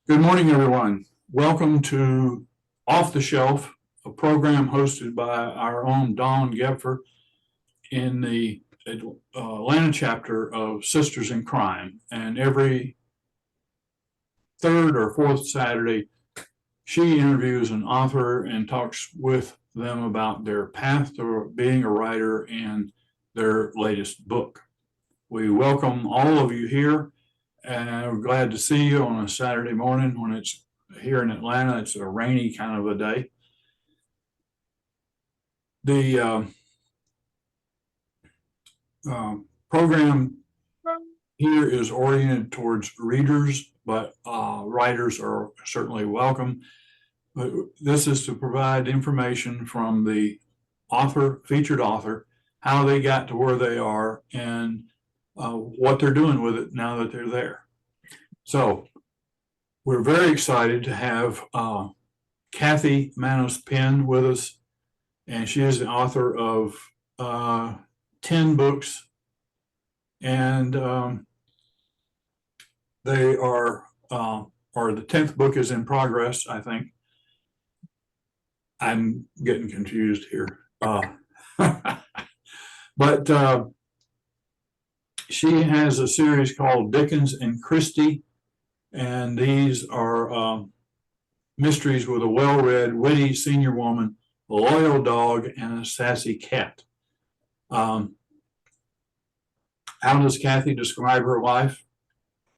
Good morning, everyone. Welcome to Off the Shelf, a program hosted by our own Dawn Gepfer in the Atlanta chapter of Sisters in Crime. And every third or fourth Saturday, she interviews an author and talks with them about their path to being a writer and their latest book. We welcome all of you here, and we're glad to see you on a Saturday morning when it's here in Atlanta. It's a rainy kind of a day. The program here is oriented towards readers, but writers are certainly welcome. But this is to provide information from the author, featured author, how they got to where they are, and what they're doing with it now that they're there. So we're very excited to have Kathy Manos Penn with us, and she is the author of 10 books, and they are, or the 10th book is in progress, I think. I'm getting confused here. But she has a series called Dickens and Christie, and these are mysteries with a well-read, witty senior woman, a loyal dog, and a sassy cat. How does Kathy describe her life?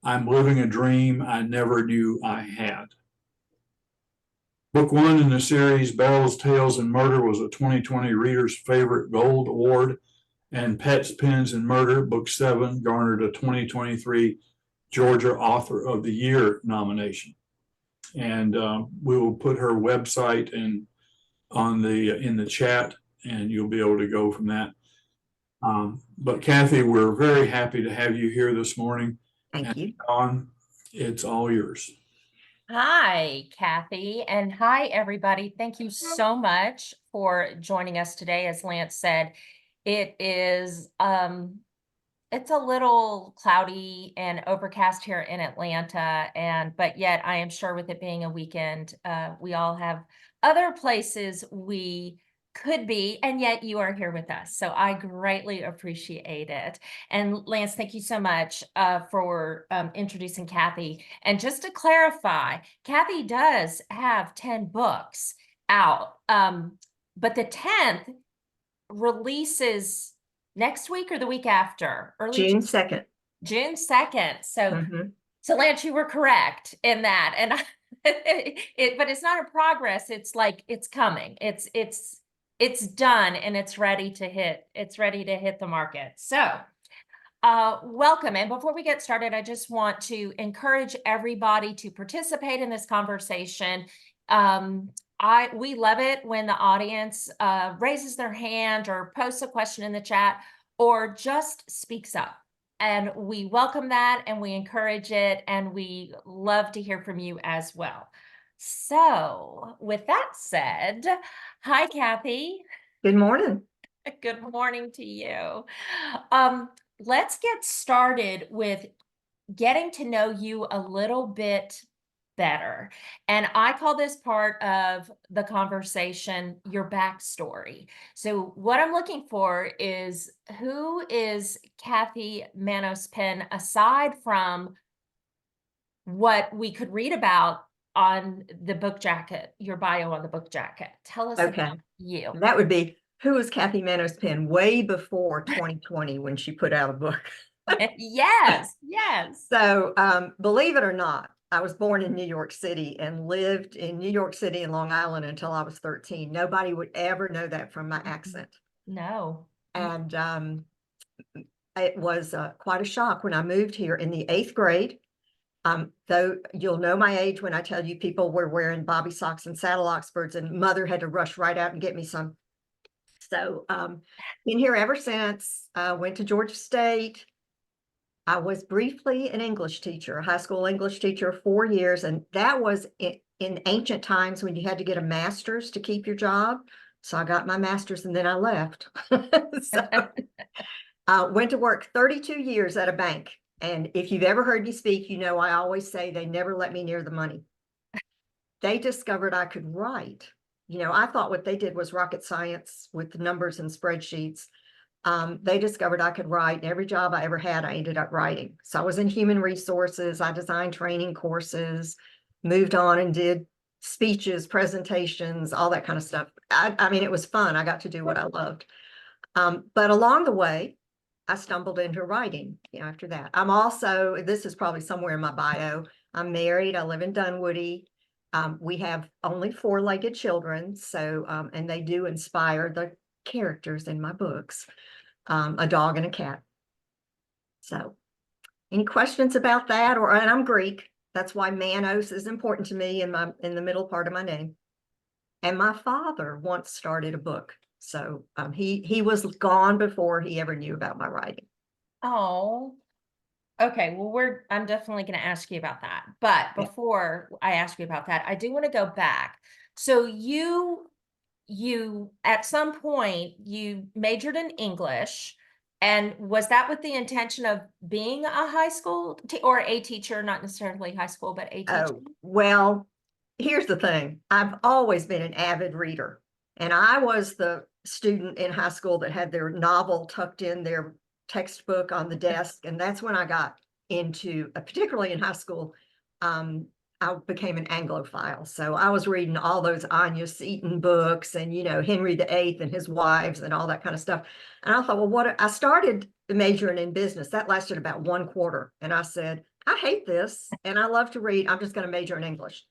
I'm living a dream I never knew I had. Book one in the series, Bells, Tales, and Murder, was a 2020 Reader's Favorite Gold Award, and Pets, Pens, and Murder, book 7, garnered a 2023 Georgia Author of the Year nomination. And we will put her website in the chat, and you'll be able to go from that. But Kathy, we're very happy to have you here this morning. Thank you. Dawn, it's all yours. Hi, Kathy, and hi, everybody. Thank you so much for joining us today. As Lance said, it is it's a little cloudy and overcast here in Atlanta, but yet I am sure with it being a weekend, we all have other places we could be, and yet you are here with us. So I greatly appreciate it. And Lance, thank you so much for introducing Kathy. And just to clarify, Kathy does have 10 books out, but the 10th releases next week or the week after? June 2nd. June 2nd. So, so Lance, you were correct in that. And but it's not a progress. It's like it's coming. It's done and it's ready to hit. It's ready to hit the market. So welcome. And before we get started, I just want to encourage everybody to participate in this conversation. We love it when the audience raises their hand or posts a question in the chat or just speaks up. And we welcome that and we encourage it, and we love to hear from you as well. So with that said, hi, Kathy. Good morning. Good morning to you. Let's get started with getting to know you a little bit better. And I call this part of the conversation your backstory. So what I'm looking for is, who is Kathy Manos Penn aside from what we could read about on the book jacket, your bio on the book jacket? Tell us about you. That would be, who is Kathy Manos Penn way before 2020 when she put out a book? Yes, yes. So believe it or not, I was born in New York City and lived in New York City and Long Island until I was 13. Nobody would ever know that from my accent. No. And it was quite a shock when I moved here in the 8th grade. Though you'll know my age when I tell you people were wearing bobby socks and saddle Oxfords, and mother had to rush right out and get me some. So been here ever since. Went to Georgia State. I was briefly an English teacher, a high school English teacher, 4 years, and that was in ancient times when you had to get a master's to keep your job. So I got my master's and then I left. So went to work 32 years at a bank. And if you've ever heard me speak, you know, I always say they never let me near the money. They discovered I could write. You know, I thought what they did was rocket science with numbers and spreadsheets. They discovered I could write. Every job I ever had, I ended up writing. So I was in human resources. I designed training courses, moved on and did speeches, presentations, all that kind of stuff. I mean, it was fun. I got to do what I loved. But along the way, I stumbled into writing, you know, after that. I'm also, this is probably somewhere in my bio, I'm married. I live in Dunwoody. We have only 4-legged children. So, and they do inspire the characters in my books, a dog and a cat. So any questions about that? And I'm Greek. That's why Manos is important to me in the middle part of my name. And my father once started a book. So he was gone before he ever knew about my writing. Oh, okay. Well, I'm definitely going to ask you about that. But before I ask you about that, I do want to go back. So you at some point you majored in English, and was that with the intention of being a high school or a teacher, not necessarily high school, but a teacher? Oh, well, here's the thing. I've always been an avid reader. And I was the student in high school that had their novel tucked in their textbook on the desk. And that's when I got into, particularly in high school, I became an Anglophile. So I was reading all those Anya Seton books and, you know, Henry VIII and his wives and all that kind of stuff. And I thought, well, I started majoring in business. That lasted about 1 quarter. And I said, I hate this and I love to read. I'm just going to major in English.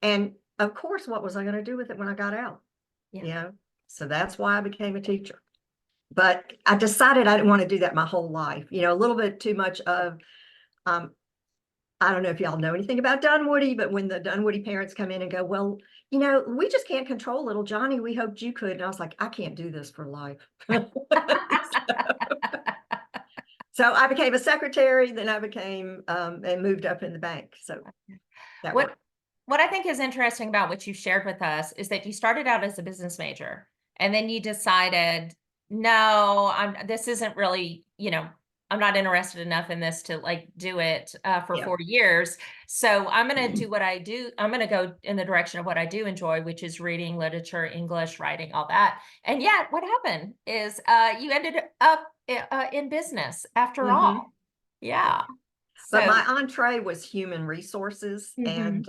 And of course, what was I going to do with it when I got out? Yeah. You know, so that's why I became a teacher. But I decided I didn't want to do that my whole life. You know, a little bit too much of, I don't know if y'all know anything about Dunwoody, but when the Dunwoody parents come in and go, well, you know, we just can't control little Johnny. We hoped you could. And I was like, I can't do this for life. So I became a secretary, then I became and moved up in the bank. So that worked. What I think is interesting about what you shared with us is that you started out as a business major and then you decided, no, this isn't really, you know, I'm not interested enough in this to like do it for 4 years. So I'm going to do what I do. I'm going to go in the direction of what I do enjoy, which is reading, literature, English, writing, all that. And yet what happened is you ended up in business after all. Yeah. But my entree was human resources. And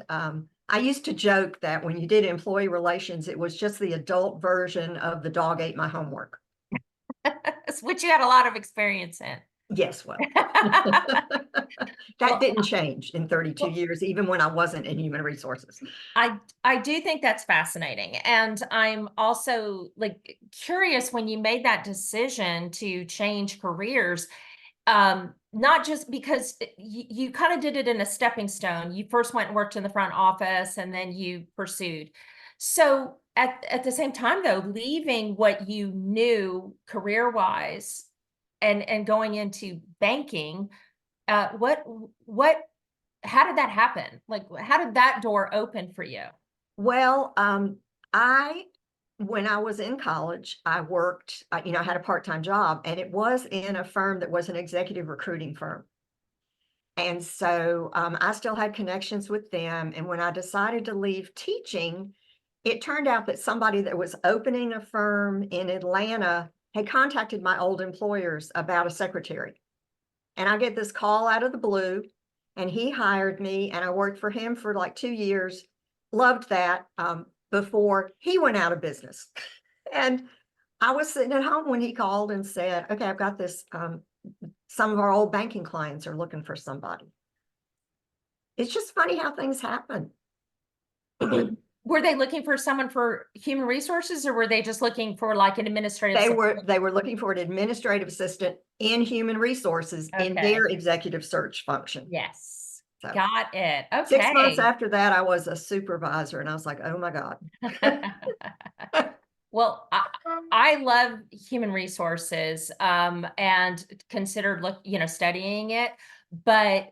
I used to joke that when you did employee relations, it was just the adult version of the dog ate my homework. Which you had a lot of experience in. Yes, well, that didn't change in 32 years, even when I wasn't in human resources. I do think that's fascinating. And I'm also like curious when you made that decision to change careers, not just because you kind of did it in a stepping stone. You first went and worked in the front office and then you pursued. So at the same time, though, leaving what you knew career-wise and going into banking, how did that happen? Like, how did that door open for you? Well, when I was in college, I worked, you know, I had a part-time job, and it was in a firm that was an executive recruiting firm. And so I still had connections with them. And when I decided to leave teaching, it turned out that somebody that was opening a firm in Atlanta had contacted my old employers about a secretary. And I get this call out of the blue, and he hired me, and I worked for him for like 2 years. Loved that before he went out of business. And I was sitting at home when he called and said, okay, I've got this. Some of our old banking clients are looking for somebody. It's just funny how things happen. Were they looking for someone for human resources, or were they just looking for like an administrative? They were looking for an administrative assistant in human resources in their executive search function. Yes. So, got it. Okay. 6 months after that, I was a supervisor, and I was like, oh my God. Well, I love human resources and considered studying it, but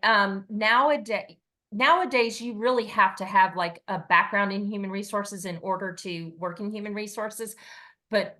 nowadays you really have to have like a background in human resources in order to work in human resources. But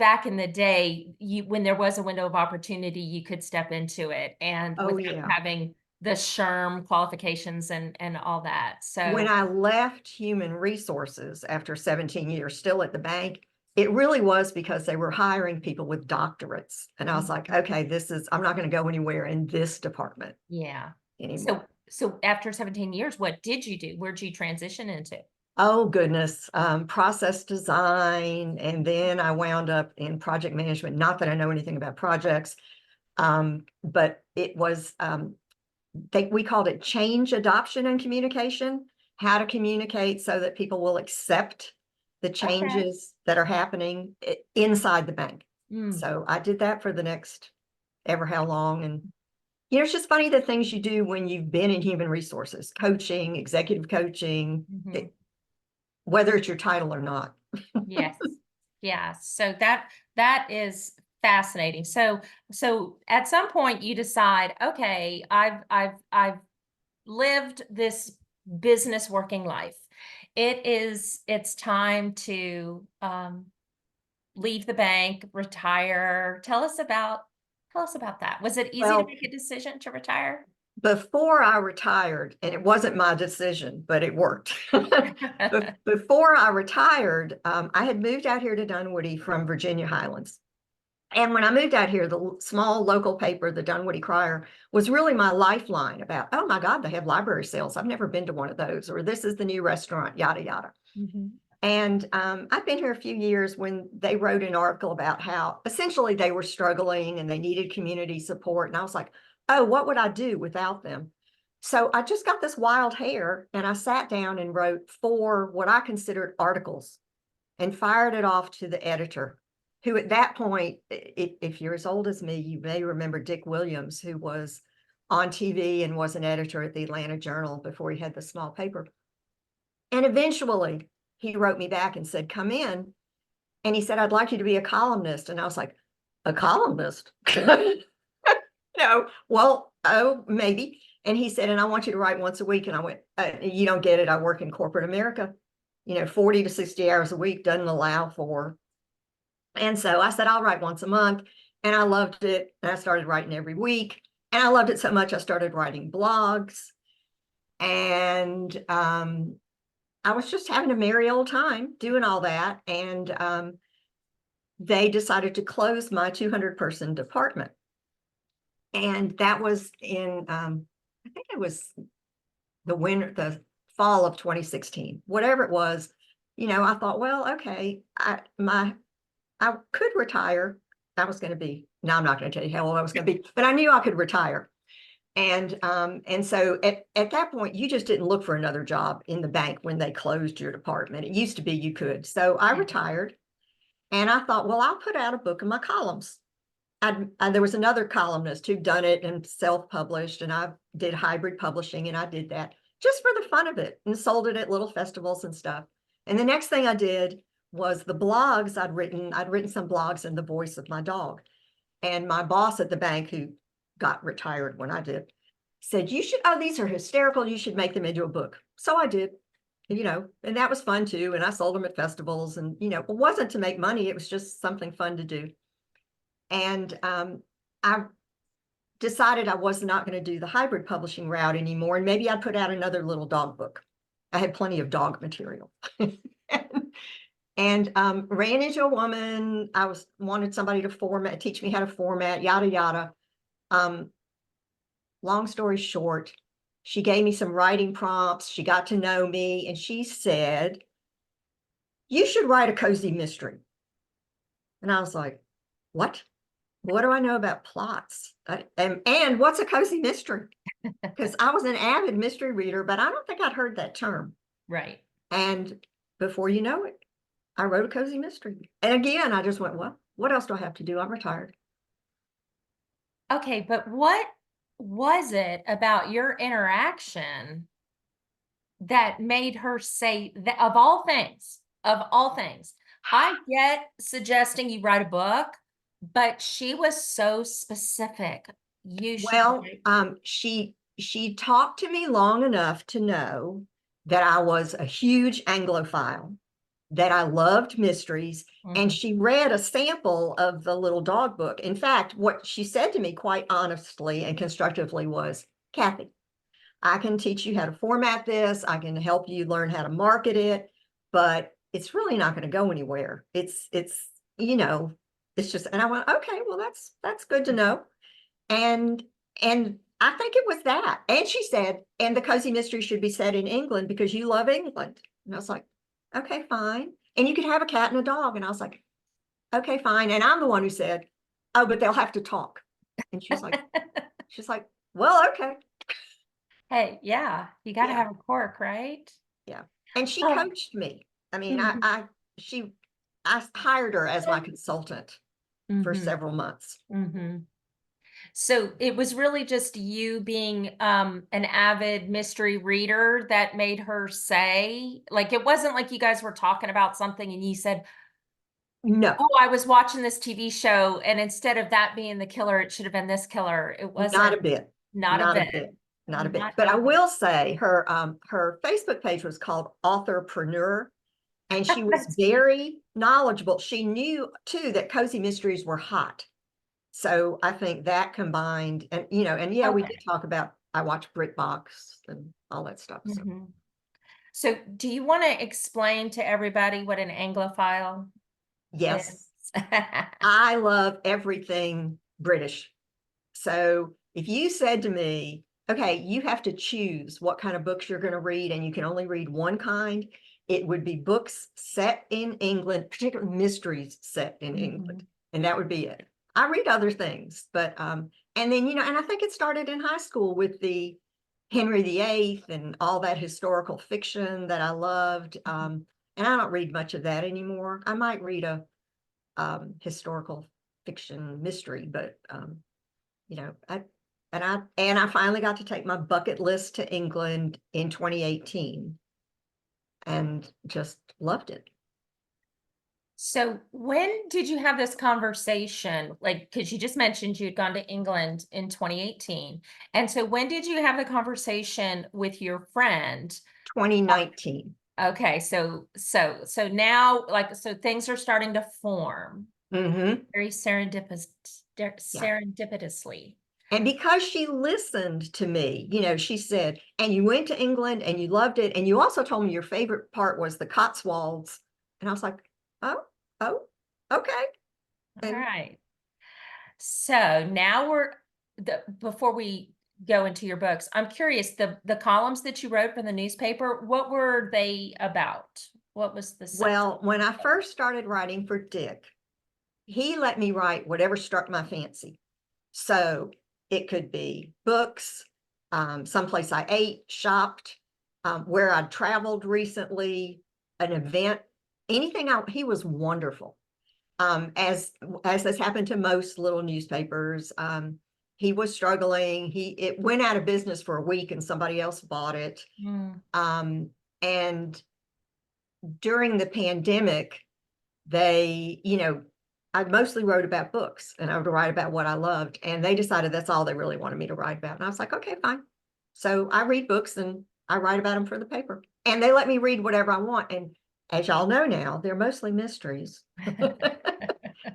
back in the day, when there was a window of opportunity, you could step into it, and Oh, without yeah. having the SHRM qualifications and all that. When So I left human resources after 17 years, still at the bank, it really was because they were hiring people with doctorates. And I was like, okay, I'm not going to go anywhere in this department yeah. anymore. So after 17 years, what did you do? Where'd you transition into? Oh, goodness. Process design. And then I wound up in project management. Not that I know anything about projects, but it was, we called it change, adoption, and communication. How to communicate so that people will accept the changes that are happening inside the bank. Mm. So I did that for the next ever how long. And, it's just funny the things you do when you've been in human resources, coaching, executive coaching, Mhm. whether it's your title or not. Yes. Yeah. So that is fascinating. So at some point you decide, okay, I've lived this business working life. It's time to leave the bank, retire. Tell us about that. Was it easy to Well, make a decision to retire? before I retired, and it wasn't my decision, but it worked. Before I retired, I had moved out here to Dunwoody from Virginia Highlands. And when I moved out here, the small local paper, the Dunwoody Crier, was really my lifeline about, oh my God, they have library sales. I've never been to one of those, or this is the new restaurant, yada, yada. Mhm. And I've been here a few years when they wrote an article about how essentially they were struggling and they needed community support. And I was like, oh, what would I do without them? So I just got this wild hair and I sat down and wrote 4 what I considered articles and fired it off to the editor, who at that point, if you're as old as me, you may remember Dick Williams, who was on TV and was an editor at the Atlanta Journal before he had the small paper. And eventually he wrote me back and said, come in. And he said, I'd like you to be a columnist. And I was like, a columnist? No, well, oh, maybe. And he said, and I want you to write once a week. And I went, you don't get it. I work in corporate America. 40 to 60 hours a week doesn't allow for. And so I said, I'll write once a month. And I loved it. And I started writing every week. And I loved it so much, I started writing blogs. And I was just having a merry old time doing all that. And they decided to close my 200-person department. And that was in, I think it was the fall of 2016, whatever it was. I thought, well, okay, I could retire. I was going to be, no, I'm not going to tell you how old I was going to be, but I knew I could retire. And so at that point, you just didn't look for another job in the bank when they closed your department. It used to be you could. So I retired and I thought, well, I'll put out a book of my columns. There was another columnist who'd done it and self-published, and I did hybrid publishing, and I did that just for the fun of it and sold it at little festivals and stuff. And the next thing I did was the blogs I'd written some blogs in the voice of my dog. And my boss at the bank, who got retired when I did, said, these are hysterical. You should make them into a book. So I did, and that was fun too. And I sold them at festivals, and, it wasn't to make money. It was just something fun to do. And I decided I was not going to do the hybrid publishing route anymore. And maybe I'd put out another little dog book. I had plenty of dog material. And ran into a woman. I wanted somebody to teach me how to format, yada, yada. Long story short, she gave me some writing prompts. She got to know me and she said, you should write a cozy mystery. And I was like, what? What do I know about plots? And what's a cozy mystery? Because I was an avid mystery reader, but I don't think I'd heard that term. Right. And before you know it, I wrote a cozy mystery. And again, I just went, well, what else do I have to do? I'm retired. Okay, but what was it about your interaction that made her say that, of all things, I get suggesting you write a book, but she was so specific. She talked to me long enough to know that I was a huge Anglophile. that I loved mysteries. And Mhm. she read a sample of the little dog book. In fact, what she said to me quite honestly and constructively was, Kathy, I can teach you how to format this. I can help you learn how to market it, but it's really not going to go anywhere. You know, it's just, and I went, okay, well, that's good to know. And I think it was that. And she said, and the cozy mystery should be set in England because you love England. And I was like, okay, fine. And you could have a cat and a dog. And I was like, okay, fine. And I'm the one who said, oh, but they'll have to talk. And she's like, well, okay. Hey, yeah, you got to Yeah. have a quirk, right? Yeah. And she Um, coached me. I mean, mhm, I hired her as my consultant for mhm, several months. mhm. So it was really just you being an avid mystery reader that made her say, like, it wasn't like you guys were talking about something and you said, No, "Oh, I was watching this TV show, and instead of that being the killer, it should have been this killer." It not wasn't, a bit. not a Not a bit, bit. Not a bit. not But I a bit. will say her Facebook page was called Author, and she was That's very knowledgeable. She knew too that cozy mysteries were hot. So I think that combined, and and yeah, we okay. did talk about, I watched BritBox and all that stuff. So Mhm. So do you want to explain to everybody what an Anglophile is? yes, I love everything British. So if you said to me, okay, you have to choose what kind of books you're going to read, and you can only read one kind, it would be books set in England, particularly mysteries set in England. Mhm. And that would be it. I read other things, but and then, and I think it started in high school with the Henry VIII and all that historical fiction that I loved. And I don't read much of that anymore. I might read a historical fiction mystery, but I finally got to take my bucket list to England in 2018 and just loved it. So when did you have this conversation? Like, because you just mentioned you'd gone to England in 2018. And so when did you have the conversation with your friend? 2019. Okay, so now, like, so things are starting to form Mm-hmm. very Yeah. serendipitously. And because she listened to me, she said, and you went to England and you loved it. And you also told me your favorite part was the Cotswolds. And I was like, oh, oh, okay. All And right. So now before we go into your books, I'm curious, the columns that you wrote for the newspaper, what were they about? What was the subject? well, when I first started writing for Dick, he let me write whatever struck my fancy. So it could be books, someplace I ate, shopped, where I'd traveled recently, an event, anything out. He was wonderful. As has happened to most little newspapers, he was struggling. It went out of business for a week and somebody else bought it. Mm. And during the pandemic, I mostly wrote about books and I would write about what I loved. And they decided that's all they really wanted me to write about. And I was like, okay, fine. So I read books and I write about them for the paper. And they let me read whatever I want. And as y'all know now, they're mostly mysteries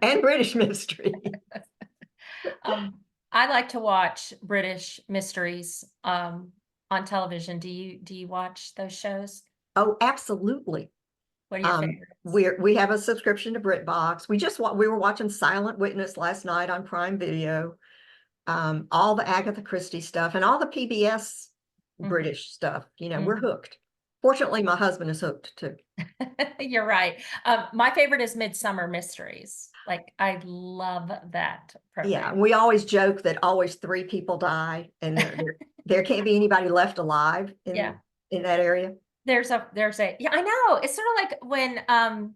and British mystery. Um, I like to watch British mysteries on television. Do you watch those shows? Oh, absolutely. What are your favorites? We have a subscription to BritBox. We were watching Silent Witness last night on Prime Video. All the Agatha Christie stuff and all the PBS Mhm. British stuff. We're Mhm. hooked. Fortunately, my husband is hooked too. You're right. My favorite is Midsummer Mysteries. Like, I love that Yeah, program. we always joke that always three people die, and there can't be anybody left alive Yeah. in that area. There's a yeah, I know. It's sort of like when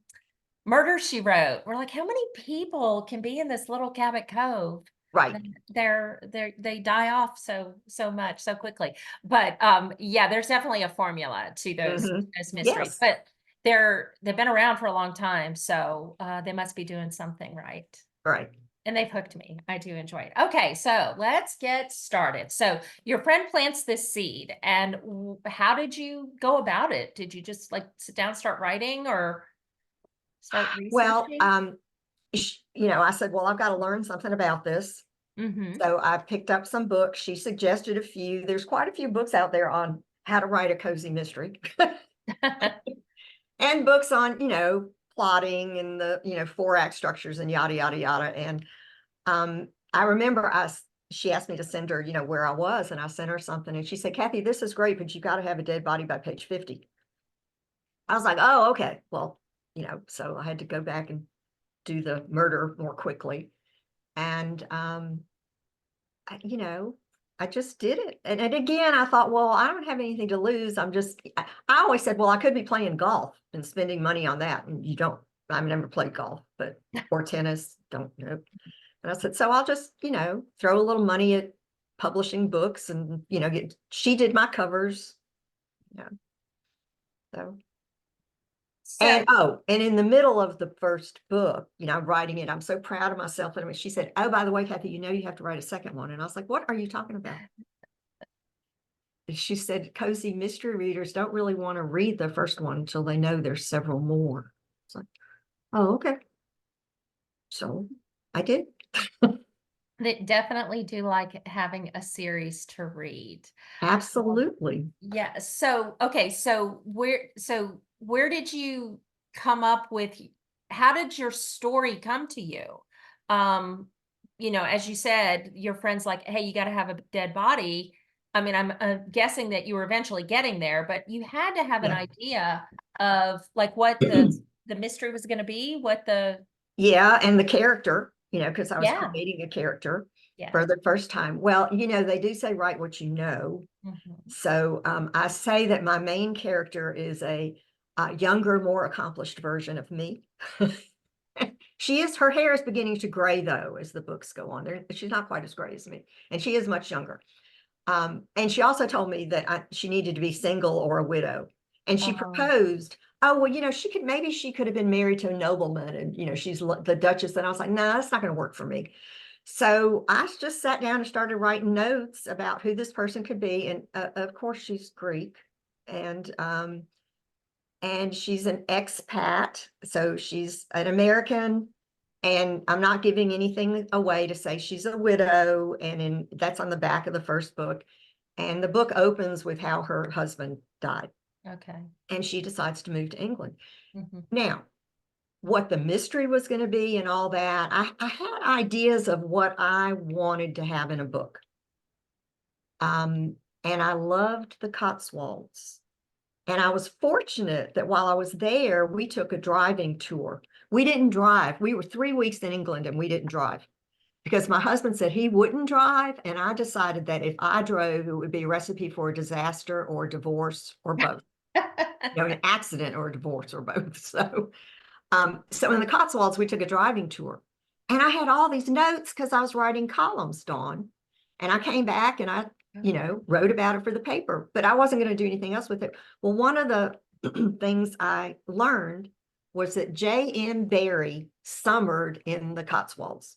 Murder, She Wrote. We're like, how many people can be in this little Cabot Cove? Right. And they die off so much so quickly. But yeah, there's definitely a formula to Hmm. those mysteries. Yes. But they've been around for a long time, so they must be doing something right. Right. And they've hooked me. I do enjoy it. Okay, so let's get started. So your friend plants this seed, and how did you go about it? Did you just like sit down, start writing, or? start Well, researching? I said, well, I've got to learn something about this. Mm-hmm. So I picked up some books. She suggested a few. There's quite a few books out there on how to write a cozy mystery and books on, plotting and the, 4-act structures and yada, yada, yada. And I remember she asked me to send her, where I was, and I sent her something and she said, Kathy, this is great, but you got to have a dead body by page 50. I was like, oh, okay. Well, so I had to go back and do the murder more quickly. And, I just did it. And again, I thought, well, I don't have anything to lose. I always said, well, I could be playing golf and spending money on that. And you don't, I've never played golf, or tennis, don't know. And I said, so I'll just, throw a little money at publishing books and, she did my covers. So. So, And in the middle of the first book, I'm writing it. I'm so proud of myself. And she said, oh, by the way, Kathy, you have to write a second one. And I was like, what are you talking about? And she said, cozy mystery readers don't really want to read the first one until they know there's several more. It's like, oh, okay. So I did. they definitely do like having a series to read. Absolutely. Yeah. So, okay. So where did you come up with, how did your story come to you? As you said, your friend's like, hey, you got to have a dead body. I mean, I'm guessing that you were eventually getting there, but you had to have an idea of like what the mystery was going to be, Yeah. And the character, because I was yeah. creating a character Yeah. for the first time. Well, they do say, write what you know. Mhm. So I say that my main character is a younger, more accomplished version of me. Her hair is beginning to gray though, as the books go on. She's not quite as gray as me, and she is much younger. And she also told me that she needed to be single or a widow. And she proposed, oh, well, maybe she could have been married to a nobleman and, she's the Duchess. And I was like, no, that's not going to work for me. So I just sat down and started writing notes about who this person could be. And of course, she's Greek. And she's an expat. So she's an American. And I'm not giving anything away to say she's a widow. And that's on the back of the first book. And the book opens with how her husband died. Okay. And she decides to move to England. Mm-hmm. Now, what the mystery was going to be and all that, I had ideas of what I wanted to have in a book. And I loved the Cotswolds. And I was fortunate that while I was there, we took a driving tour. We didn't drive. We were 3 weeks in England and we didn't drive because my husband said he wouldn't drive. And I decided that if I drove, it would be a recipe for a disaster or a divorce or both, an accident or a divorce or both. So in the Cotswolds, we took a driving tour and I had all these notes because I was writing columns, Dawn. And I came back and I wrote about it for the paper, but I wasn't going to do anything else with it. Well, one of the things I learned was that J.M. Barrie summered in the Cotswolds.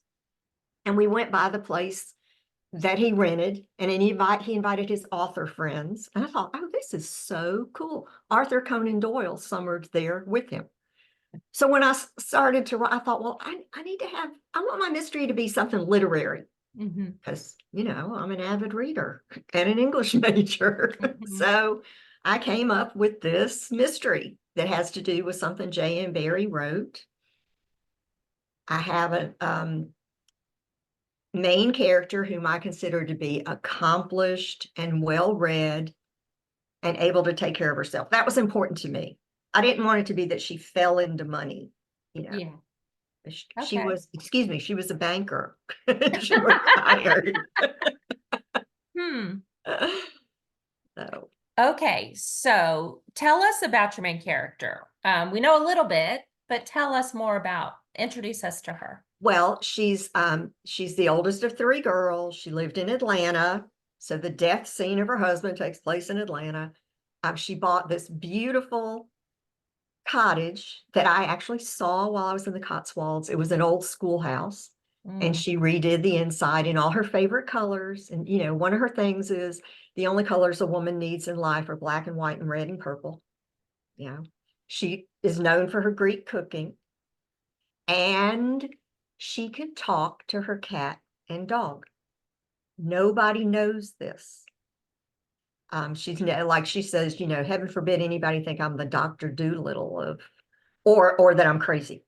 And we went by the place that he rented and he invited his author friends. And I thought, oh, this is so cool. Arthur Conan Doyle summered there with him. So when I started to write, I thought, well, I want my mystery to be something literary. Because, I'm an avid reader and an English major. So I came up with this mystery that has to do with something J.M. Barrie wrote. I have a main character whom I consider to be accomplished and well-read and able to take care of herself. That was important to me. I didn't want it to be that she fell into money, Yeah. She was, she was a banker. She retired. So. Okay, so tell us about your main character. We know a little bit, but tell us more introduce us to her. Well, she's the oldest of 3 girls. She lived in Atlanta. So the death scene of her husband takes place in Atlanta. She bought this beautiful cottage that I actually saw while I was in the Cotswolds. It was an old schoolhouse. And she redid the inside in all her favorite colors. And, one of her things is the only colors a woman needs in life are black and white and red and purple. She is known for her Greek cooking. And she can talk to her cat and dog. Nobody knows this. Like she says, heaven forbid anybody think I'm the Dr. Doolittle of, or that I'm crazy.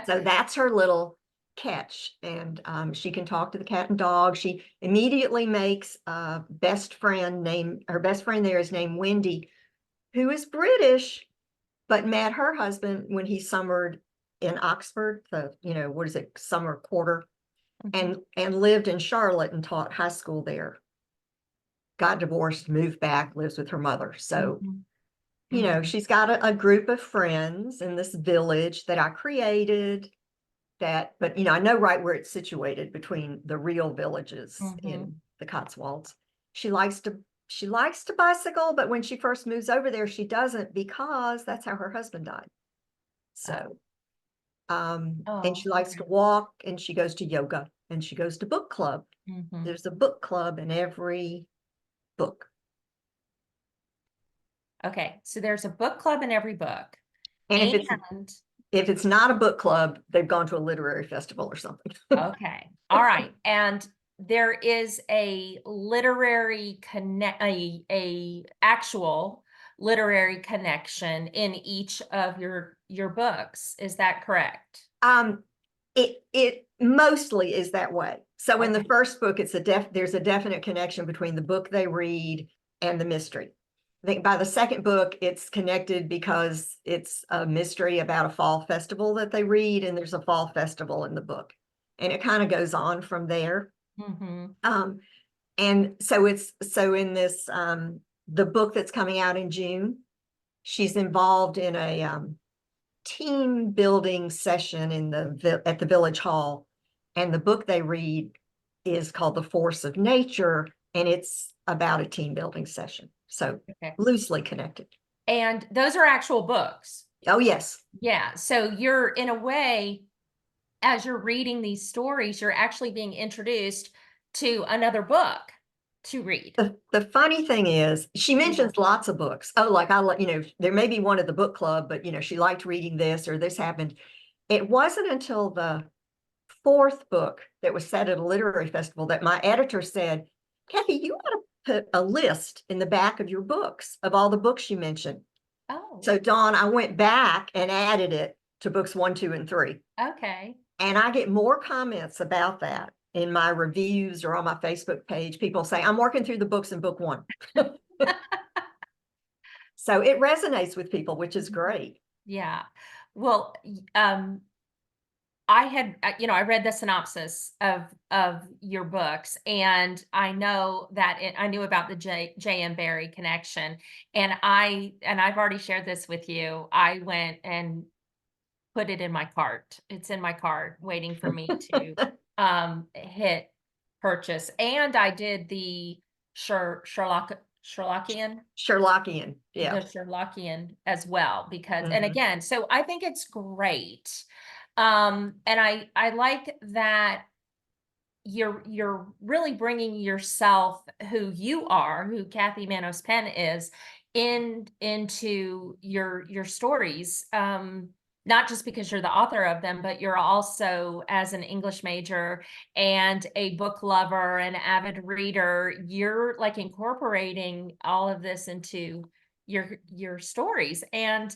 So that's her little catch. And she can talk to the cat and dog. She immediately makes a best friend her best friend there is named Wendy, who is British, but met her husband when he summered in Oxford, what is it, summer quarter, and lived in Charlotte and taught high school there. Got divorced, moved back, lives with her mother. So, she's got a group of friends in this village that I created but I know right where it's situated between the real villages in the Cotswolds. She likes to bicycle, but when she first moves over there, she doesn't, because that's how her husband died. So, and she likes to walk, and she goes to yoga, and she goes to book club. There's a book club in every book. Okay, so there's a book club in every book. And if it's not a book club, they've gone to a literary festival or something. Okay, all right. And there is a literary a actual literary connection in each of your books. Is that correct? It mostly is that way. So in the Okay. first book, there's a definite connection between the book they read and the mystery. I think by the second book, it's connected because it's a mystery about a fall festival that they read, and there's a fall festival in the book, and it kind of goes on from there. And so in this the book that's coming out in June, she's involved in a team building session at the village hall, and the book they read is called The Force of Nature, and it's about a team building session. So loosely connected. And those are actual books. Oh, yes. Yeah. So you're, in a way, as you're reading these stories, you're actually being introduced to another book to read. The funny thing is, she mentions lots of books. Oh, like there may be one at the book club, but she liked reading this, or this happened. It wasn't until the fourth book that was set at a literary festival that my editor said, Kathy, you ought to put a list in the back of your books of all the books you mentioned. Oh. So Dawn, I went back and added it to books 1, 2, and 3. Okay. And I get more comments about that in my reviews or on my Facebook page. People say, I'm working through the books in book 1. So it resonates with people, which is great. Yeah. Well, I had, I read the synopsis of your books, and I know that I knew about the J.M. Barrie connection, and I've already shared this with you. I went and put it in my cart. It's in my cart, waiting for me to hit purchase. And I did the Sherlockian. Yeah. The Sherlockian as well, because, and again, so I think it's great. And I like that you're really bringing yourself, who Kathy Manos Penn is, into your stories. Not just because you're the author of them, but you're also, as an English major and a book lover and avid reader, you're like incorporating all of this into your stories. And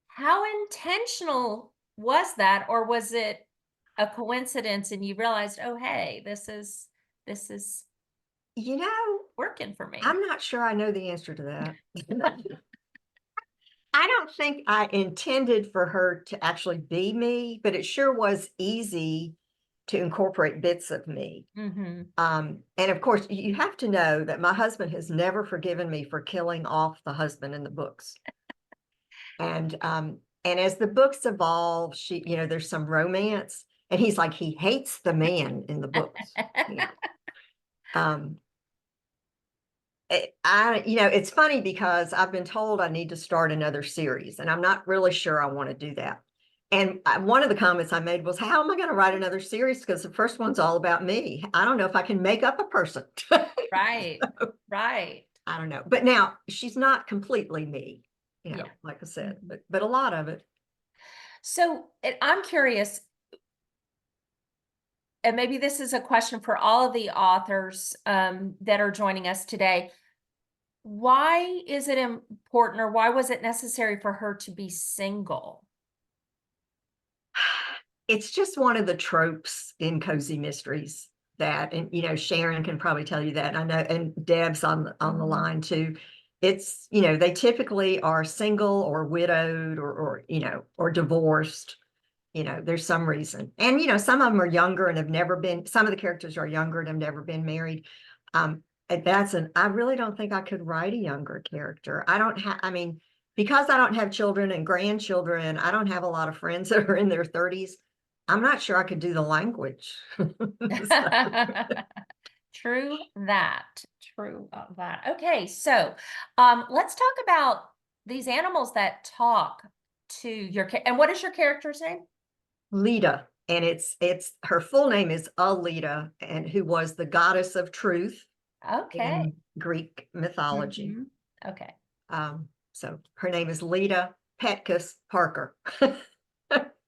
how intentional was that, or was it a coincidence and you realized, oh, hey, this is working for me? I'm not sure I know the answer to that. I don't think I intended for her to actually be me, but it sure was easy to incorporate bits of me. And of course, you have to know that my husband has never forgiven me for killing off the husband in the books. And as the books evolve, there's some romance, and he's like, he hates the man in the books. It's funny because I've been told I need to start another series, and I'm not really sure I want to do that. And one of the comments I made was, how am I going to write another series? Because the first one's all about me. I don't know if I can make up a person. Right. Right. I don't know. But now she's not completely me, like I said, but a lot of it. So I'm curious, and maybe this is a question for all of the authors that are joining us today. Why is it important, or why was it necessary for her to be single? It's just one of the tropes in cozy mysteries that, and Sharon can probably tell you that. I know, and Deb's on the line too. It's, they typically are single or widowed or divorced. There's some reason. And, some of them are younger and have never been, some of the characters are younger and have never been married. And I really don't think I could write a younger character. Because I don't have children and grandchildren, I don't have a lot of friends that are in their 30s. I'm not sure I could do the language. True that. True of that. Okay, so let's talk about these animals that talk to your and what is your character's name? Lita, and it's her full name is Alita, and who was the goddess of truth Okay. in Greek mythology. Okay. So her name is Lita Petkus Parker.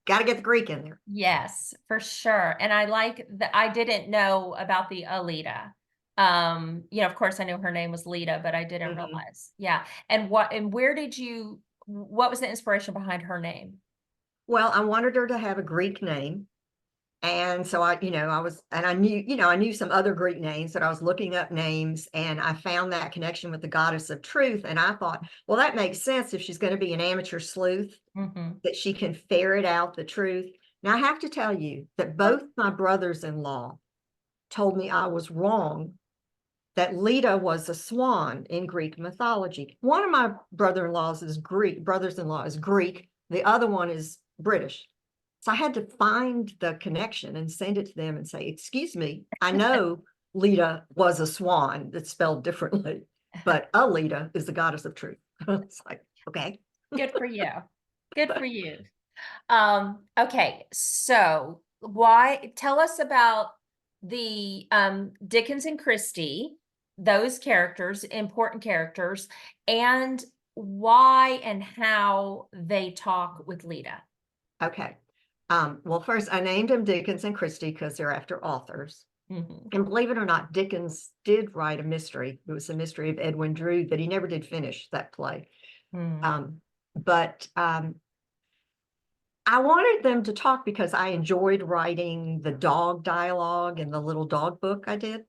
Got to get the Greek in there. Yes, for sure. And I like that. I didn't know about the Alita. Of course I knew her name was Lita, but I didn't realize. Yeah. And where what was the inspiration behind her name? Well, I wanted her to have a Greek name. And so I knew some other Greek names, that I was looking up names, and I found that connection with the goddess of truth. And I thought, well, that makes sense if she's going to be an amateur sleuth, that she can ferret out the truth. Now, I have to tell you that both my brothers-in-law told me I was wrong, that Lita was a swan in Greek mythology. One of my brothers-in-law is Greek. The other one is British. So I had to find the connection and send it to them and say, excuse me, I know Lita was a swan that's spelled differently, but Alita is the goddess of truth. It's like, okay. Good for you. Good for you. Okay, so tell us about the Dickens and Christie, those characters, important characters, and why and how they talk with Lita. Okay. Well, first I named them Dickens and Christie because they're after authors. And believe it or not, Dickens did write a mystery. It was a mystery of Edwin Drood that he never did finish, that play. But I wanted them to talk because I enjoyed writing the dog dialogue in the little dog book I did.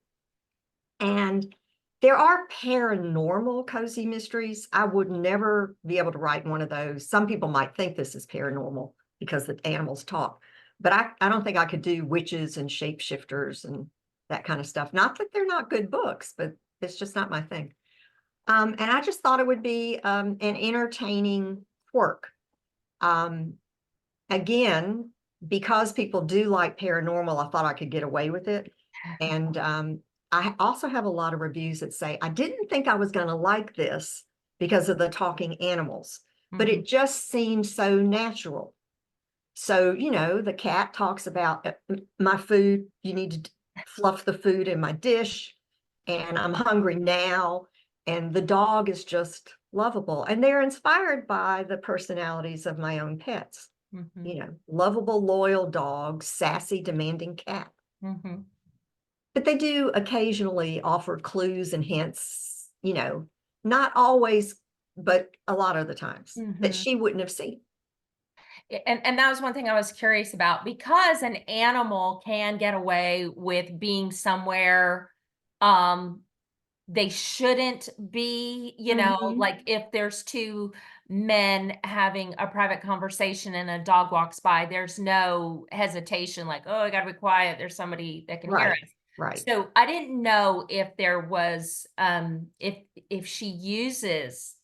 And there are paranormal cozy mysteries. I would never be able to write one of those. Some people might think this is paranormal because the animals talk, but I don't think I could do witches and shapeshifters and that kind of stuff. Not that they're not good books, but it's just not my thing. And I just thought it would be an entertaining work. Again, because people do like paranormal, I thought I could get away with it. And I also have a lot of reviews that say, I didn't think I was going to like this because of the talking animals, but it just seems so natural. So, the cat talks about my food. You need to fluff the food in my dish, and I'm hungry now. And the dog is just lovable. And they're inspired by the personalities of my own pets. Lovable, loyal dog, sassy, demanding cat. But they do occasionally offer clues and hints, not always, but a lot of the times that she wouldn't have seen. And that was one thing I was curious about, because an animal can get away with being somewhere they shouldn't be, like if there's two men having a private conversation and a dog walks by, there's no hesitation like, oh, I gotta be quiet, there's somebody that can hear us. Right. So I didn't know if there was if she uses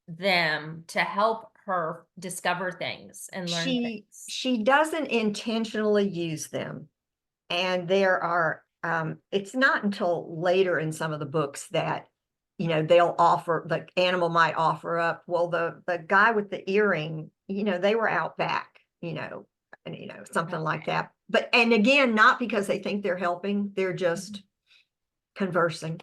them to help her discover things and learn things. She doesn't intentionally use them. And there are it's not until later in some of the books that the animal might offer up, well, the guy with the earring, they were out back, and something like that. But and again, not because they think they're helping, they're just conversing.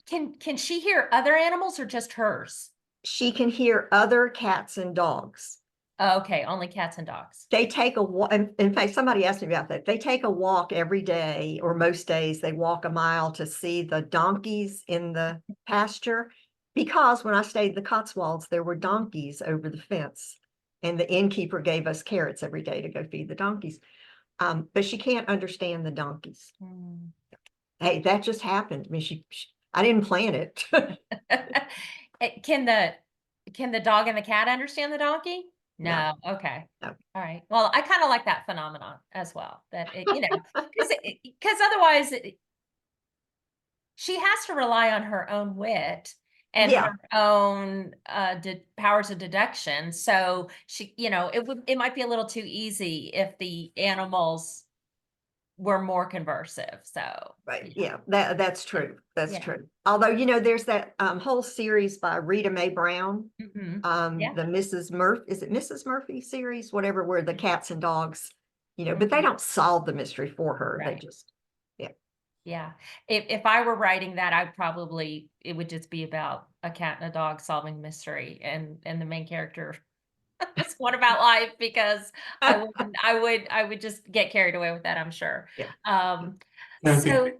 Can she hear other animals or just hers? She can hear other cats and dogs. Okay, only cats and dogs. They take a walk. In fact, somebody asked me about that. They take a walk every day, or most days they walk a mile to see the donkeys in the pasture. Because when I stayed in the Cotswolds, there were donkeys over the fence, and the innkeeper gave us carrots every day to go feed the donkeys. But she can't understand the donkeys. Mm. Hey, that just happened. I mean, I didn't plan it. Can the dog and the cat understand the donkey? No. No. Okay. No. All right. Well, I kind of like that phenomenon as well. That it, because otherwise she has to rely on her own wit and Yeah. her own powers of deduction. So she, it might be a little too easy if the animals were more conversive. So Right. Yeah, that's true. That's Yeah. true. Although, there's that whole series by Rita Mae Brown, Yeah. the Mrs. Murphy, is it Mrs. Murphy series, whatever, where the cats and dogs, but they Mhm. don't solve the mystery for her. They Right. just, Yeah. If I were writing that, it would just be about a cat and a dog solving mystery, and the main character is one about life, because I would just get carried away with that, I'm sure. Yeah. Kathy, So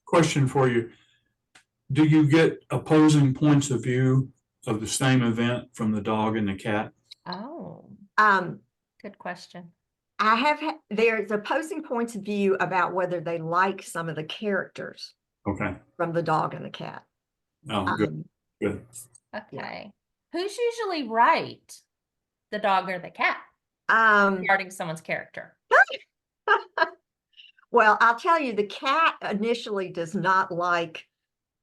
question for you. Do you get opposing points of view of the same event from the dog and the cat? oh, um, good question. there's opposing points of view about whether they like some of the characters Okay. from the dog and the cat. Oh, good, Um, good. Okay. Who's usually right? The dog or the cat um, regarding someone's character? Well, I'll tell you, the cat initially does not like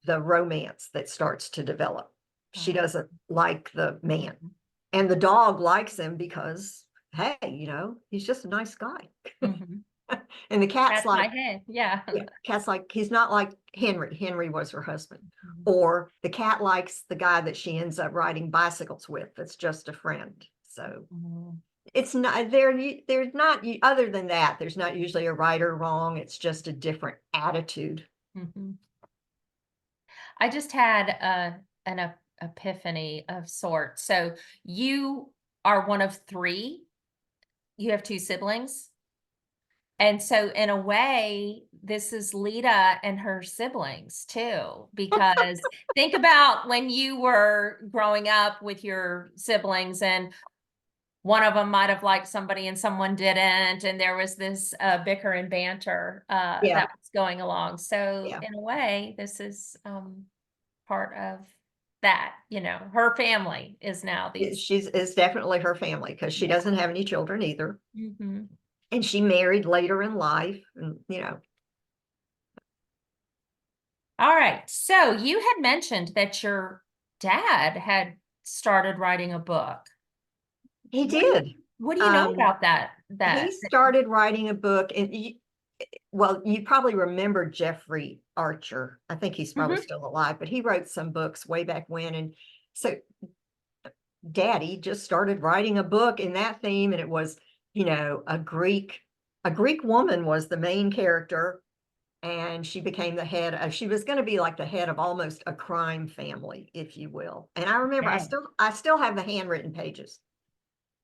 the romance that starts to develop. She Oh. doesn't like the man. And the dog likes him because, hey, he's just a nice guy. Mhm. And the cat's That's my like, head. Yeah. cat's like, he's not like Henry. Henry was her husband. Mhm. Or the cat likes the guy that she ends up riding bicycles with. That's just a friend. So Mhm. it's not there's not, other than that, there's not usually a right or wrong. It's just a different attitude. Mhm. I just had an epiphany of sorts. So you are one of three. You have two siblings. And so in a way, this is Lita and her siblings too, because think about when you were growing up with your siblings, and one of them might have liked somebody and someone didn't, and there was this bicker and banter Yeah. that was going along. So Yeah. in a way, this is part of that. Her family is now these. It's definitely her family, because she Yeah. doesn't have any children either. Mhm. And she married later in life, and All right. So you had mentioned that your dad had started writing a book. he What do you, did. what do you know about that? He started writing a book, and well, you probably remember Jeffrey Archer. I think he's probably Mhm. still alive, but he wrote some books way back when. And so Daddy just started writing a book in that theme, and it was, a Greek woman was the main character, and she became the head of, she was going to be like the head of almost a crime family, if you will. And I remember, Okay. I still have the handwritten pages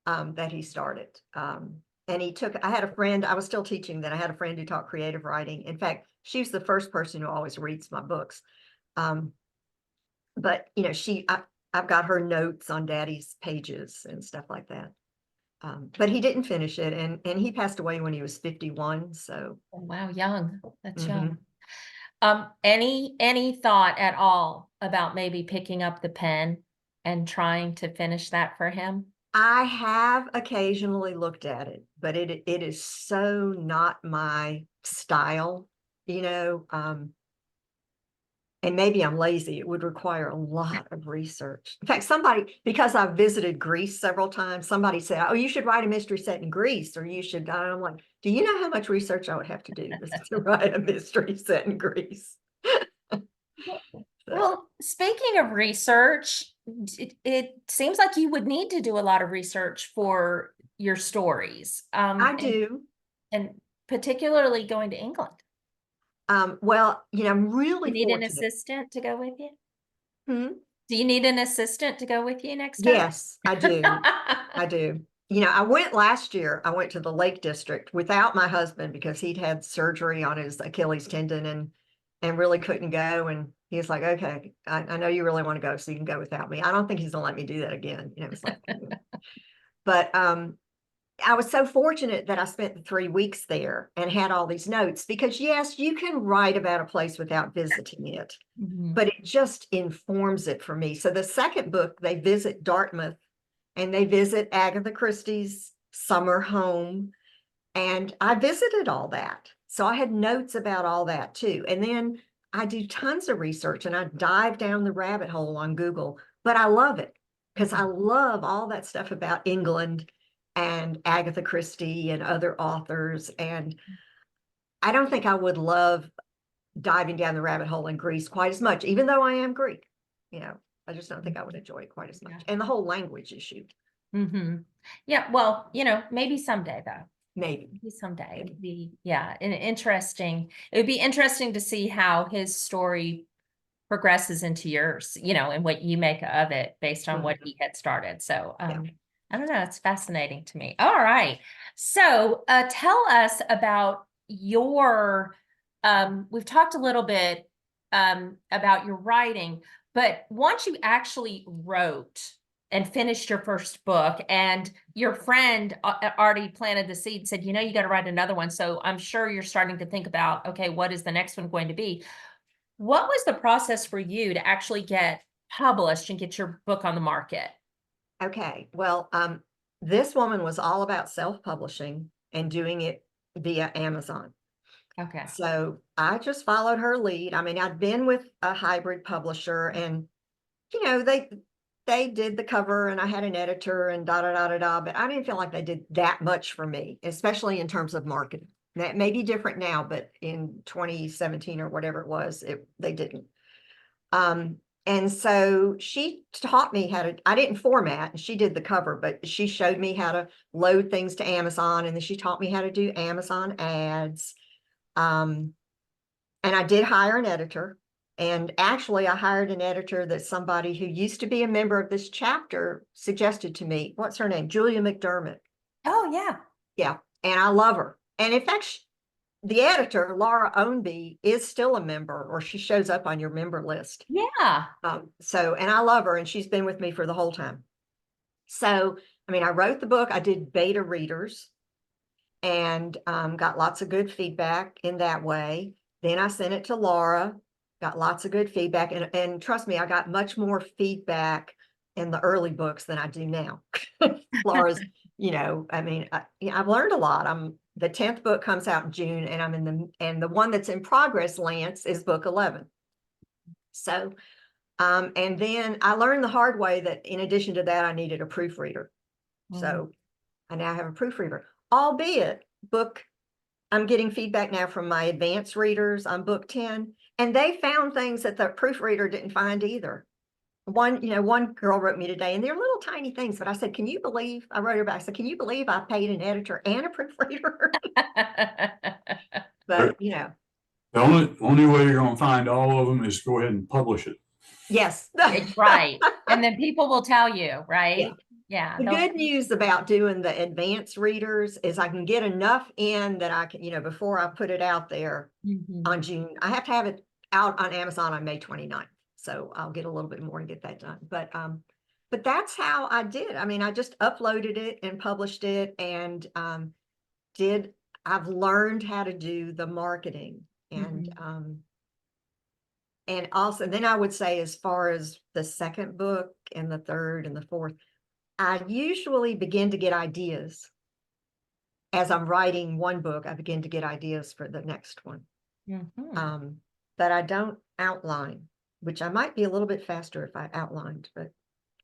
that he started. And I had a friend, I was still teaching then. I had a friend who taught creative writing. In fact, she was the first person who always reads my books. But I've got her notes on Daddy's pages and stuff like that. But he didn't finish it, and he passed away when he was 51. So Oh, wow, young. That's Mhm. young. Any thought at all about maybe picking up the pen and trying to finish that for him? I have occasionally looked at it, but it is so not my style, you know. And maybe I'm lazy. It would require a lot of research. In fact, because I've visited Greece several times, somebody said, "Oh, you should write a mystery set in Greece, or you should." I'm like, "Do you know how much research I would have to do to write a mystery set in Greece?" Well, speaking of research, it seems like you would need to do a lot of research for your stories. I do. And particularly going to England. Well, I'm really You need an fortunate. assistant to go with you? Hmm? Do you need an assistant to go with you next time? Yes, I do. I do. You know, I went last year, I went to the Lake District without my husband because he'd had surgery on his Achilles tendon and really couldn't go. And he was like, okay, I know you really want to go, so you can go without me. I don't think he's gonna let me do that again. You know, it's like, but I was so fortunate that I spent the 3 weeks there and had all these notes because yes, you can write about a place without visiting it, but it just informs it for me. So the second book, they visit Dartmouth and they visit Agatha Christie's summer home. And I visited all that. So I had notes about all that too. And then I do tons of research and I dive down the rabbit hole on Google, but I love it because I love all that stuff about England and Agatha Christie and other authors. And I don't think I would love diving down the rabbit hole in Greece quite as much, even though I am Greek. You know, I just don't think I would enjoy it quite as much. And the whole language issue. Yeah, well, you know, maybe someday though. Maybe Someday it'd be, yeah, interesting. It would be interesting to see how his story progresses into yours, you know, and what you make of it based on what he had started. So, I don't know, it's fascinating to me. All right. So, tell us about your, we've talked a little bit, about your writing, but once you actually wrote and finished your first book and your friend already planted the seed and said, you know, you got to write another one. So I'm sure you're starting to think about, okay, what is the next one going to be? What was the process for you to actually get published and get your book on the market? Okay, well, this woman was all about self-publishing and doing it via Amazon. Okay. So I just followed her lead. I mean, I'd been with a hybrid publisher and, you know, they did the cover and I had an editor and da da da da da, but I didn't feel like they did that much for me, especially in terms of marketing. That may be different now, but in 2017 or whatever it was, they didn't. And so she taught me how to, I didn't format, and she did the cover, but she showed me how to load things to Amazon, and then she taught me how to do Amazon ads. And I did hire an editor. And actually, I hired an editor that somebody who used to be a member of this chapter suggested to me. What's her name? Julia McDermott. Oh, yeah. Yeah. And I love her. And in fact, the editor, Laura Ownby, is still a member, or she shows up on your member list. Yeah. And I love her, and she's been with me for the whole time. So, I mean, I wrote the book, I did beta readers, and got lots of good feedback in that way. Then I sent it to Laura, got lots of good feedback, and trust me, I got much more feedback in the early books than I do now. Laura's, you know, I mean, I've learned a lot. The 10th book comes out in June, and the one that's in progress, Lance, is book 11. So, and then I learned the hard way that in addition to that, I needed a proofreader. So I now have a proofreader, albeit I'm getting feedback now from my advanced readers on book 10, and they found things that the proofreader didn't find either. One girl wrote me today, and they're little tiny things, but I said, can you believe, I wrote her back, I said, can you believe I paid an editor and a proofreader? But, you know. The only way you're gonna find all of them is go ahead and publish it. Yes. Right. And then people will tell you, right? Yeah. The good news about doing the advanced readers is I can get enough in that I can, you know, before I put it out there on June, I have to have it out on Amazon on May 29th. So I'll get a little bit more and get that done. But that's how I did. I mean, I just uploaded it and published it, and I've learned how to do the marketing, and also then I would say, as far as the second book and the third and the fourth, I usually begin to get ideas as I'm writing one book. I begin to get ideas for the next one. But I don't outline, which I might be a little bit faster if I outlined, but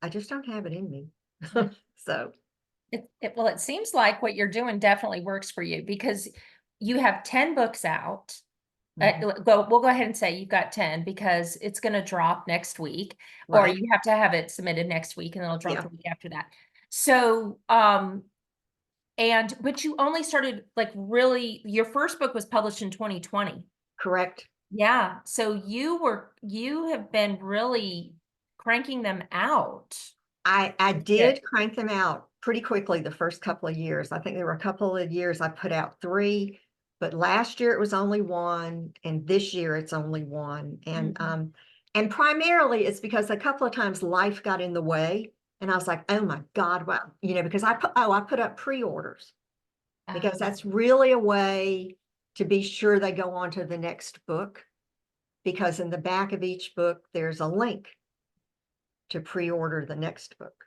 I just don't have it in me. So well, it seems like what you're doing definitely works for you, because you have 10 books out. We'll go ahead and say you've got 10 because it's going to drop next week, or you have to have it submitted next week and it'll drop the week after that. So, but you only started, like, really, your first book was published in 2020. Correct. Yeah. So you have been really cranking them out. I did crank them out pretty quickly the first couple of years. I think there were a couple of years I put out 3, but last year it was only 1, and this year it's only 1. And primarily it's because a couple of times life got in the way, and I was like, oh my God, well, because I put up pre-orders, because that's really a way to be sure they go on to the next book, because in the back of each book there's a link to pre-order the next book.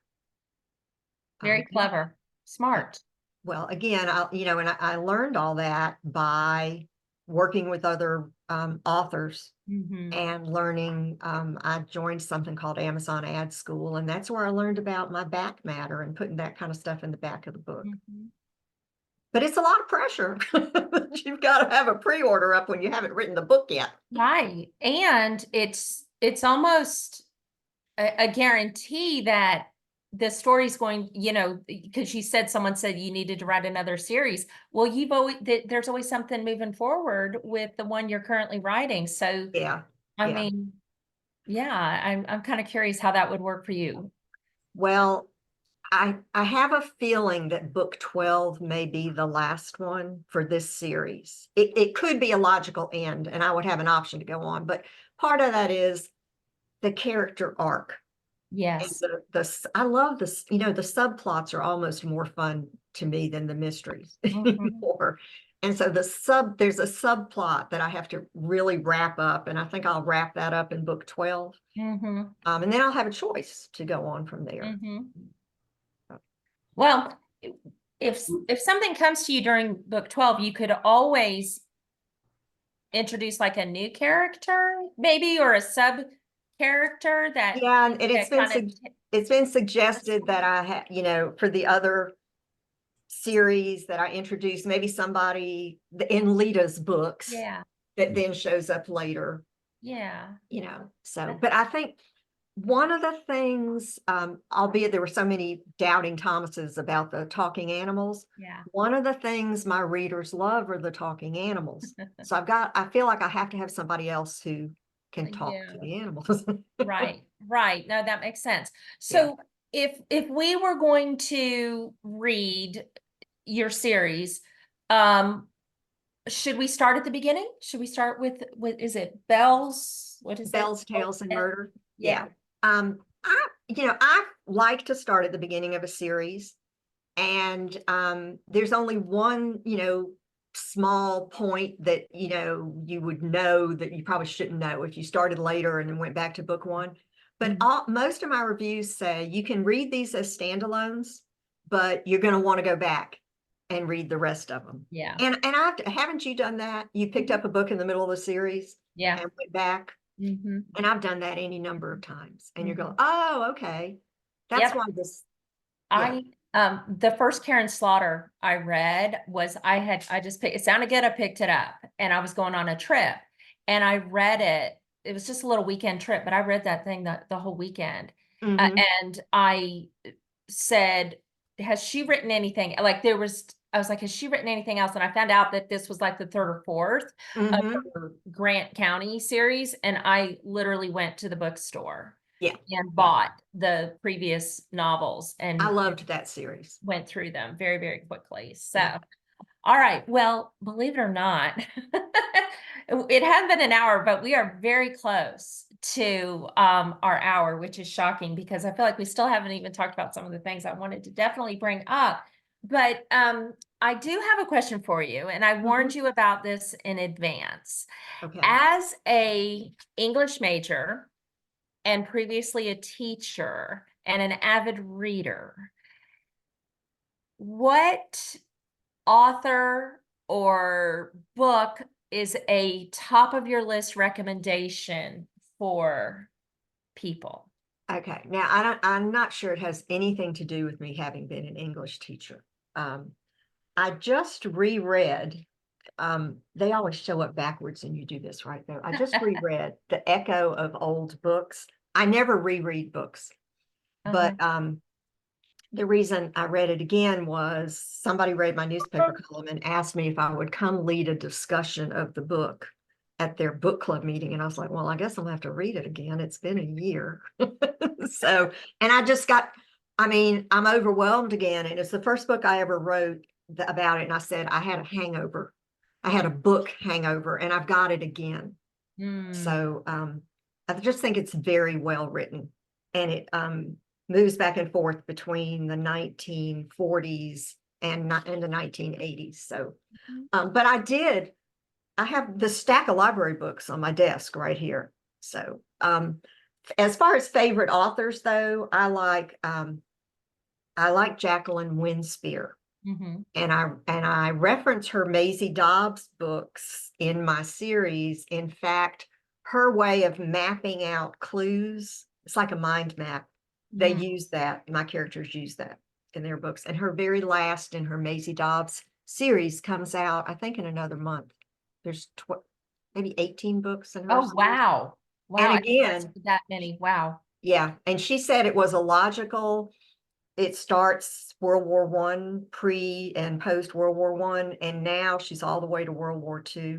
Very clever, smart. Well, again, I learned all that by working with other authors and learning. I joined something called Amazon Ad School, and that's where I learned about my back matter and putting that kind of stuff in the back of the book. But it's a lot of pressure. You've got to have a pre-order up when you haven't written the book yet. Right. And it's almost a guarantee that the story's going, because someone said you needed to write another series. Well, there's always something moving forward with the one you're currently writing. So Yeah. I mean, yeah, I'm kind of curious how that would work for you. Well, I have a feeling that book 12 may be the last one for this series. It could be a logical end, and I would have an option to go on, but part of that is the character arc. Yes. And I love this, the subplots are almost more fun to me than the mysteries anymore. And so there's a subplot that I have to really wrap up, and I think I'll wrap that up in book 12. And then I'll have a choice to go on from there. Well, if something comes to you during book 12, you could always introduce like a new character, maybe, or a sub character that. Yeah, and it's been suggested that I have, for the other series that I introduced, maybe somebody in Lita's books that then shows up later. So, but I think one of the things, albeit there were so many doubting Thomases about the talking animals, one of the things my readers love are the talking animals. So I feel like I have to have somebody else who can talk to the animals. Right. No, that makes sense. So if we were going to read your series, should we start at the beginning? Should we start with is it Bells? What is Bells, Tales, and Murder? Yeah. I like to start at the beginning of a series, and there's only one, small point that, you would know that you probably shouldn't know if you started later and then went back to book 1. But most of my reviews say you can read these as standalones, but you're going to want to go back and read the rest of them. And haven't you done that? You picked up a book in the middle of the series and went back. And I've done that any number of times, and you're going, oh, okay, that's why this. The first Karen Slaughter I read was I just picked, it sounded good, I picked it up, and I was going on a trip, and I read it. It was just a little weekend trip, but I read that thing the whole weekend. And I said, has she written anything? I was like, has she written anything else? And I found out that this was like the 3rd or 4th of her Grant County series. And I literally went to the bookstore and bought the previous novels. And I loved that series. Went through them very, very quickly. So, all right. Well, believe it or not, it has been an hour, but we are very close to our hour, which is shocking because I feel like we still haven't even talked about some of the things I wanted to definitely bring up. But I do have a question for you, and I warned you about this in advance. Okay. As a English major and previously a teacher and an avid reader, what author or book is a top of your list recommendation for people? Okay. Now, I'm not sure it has anything to do with me having been an English teacher. I just reread, they always show up backwards and you do this, right? Though I just reread The Echo of Old Books. I never reread books, but the reason I read it again was somebody read my newspaper column and asked me if I would come lead a discussion of the book at their book club meeting, and I was like, well, I guess I'll have to read it again. It's been a year. So, and I mean, I'm overwhelmed again. And it's the first book I ever wrote about it. And I said, I had a hangover. I had a book hangover, and I've got it again. So I just think it's very well written, and it moves back and forth between the 1940s and the 1980s. So, but I have the stack of library books on my desk right here. So, as far as favorite authors, though, I like Jacqueline Winspear. And I reference her Maisie Dobbs books in my series. In fact, her way of mapping out clues, it's like a mind map. They use that. My characters use that in their books. And her very last in her Maisie Dobbs series comes out, I think, in another month. There's maybe 18 books in her Oh, series. wow. Wow. And I didn't realize again, that many. Wow. yeah. And she said it was a logical, it starts World War I, pre and post World War I, and now she's all the way to World War II.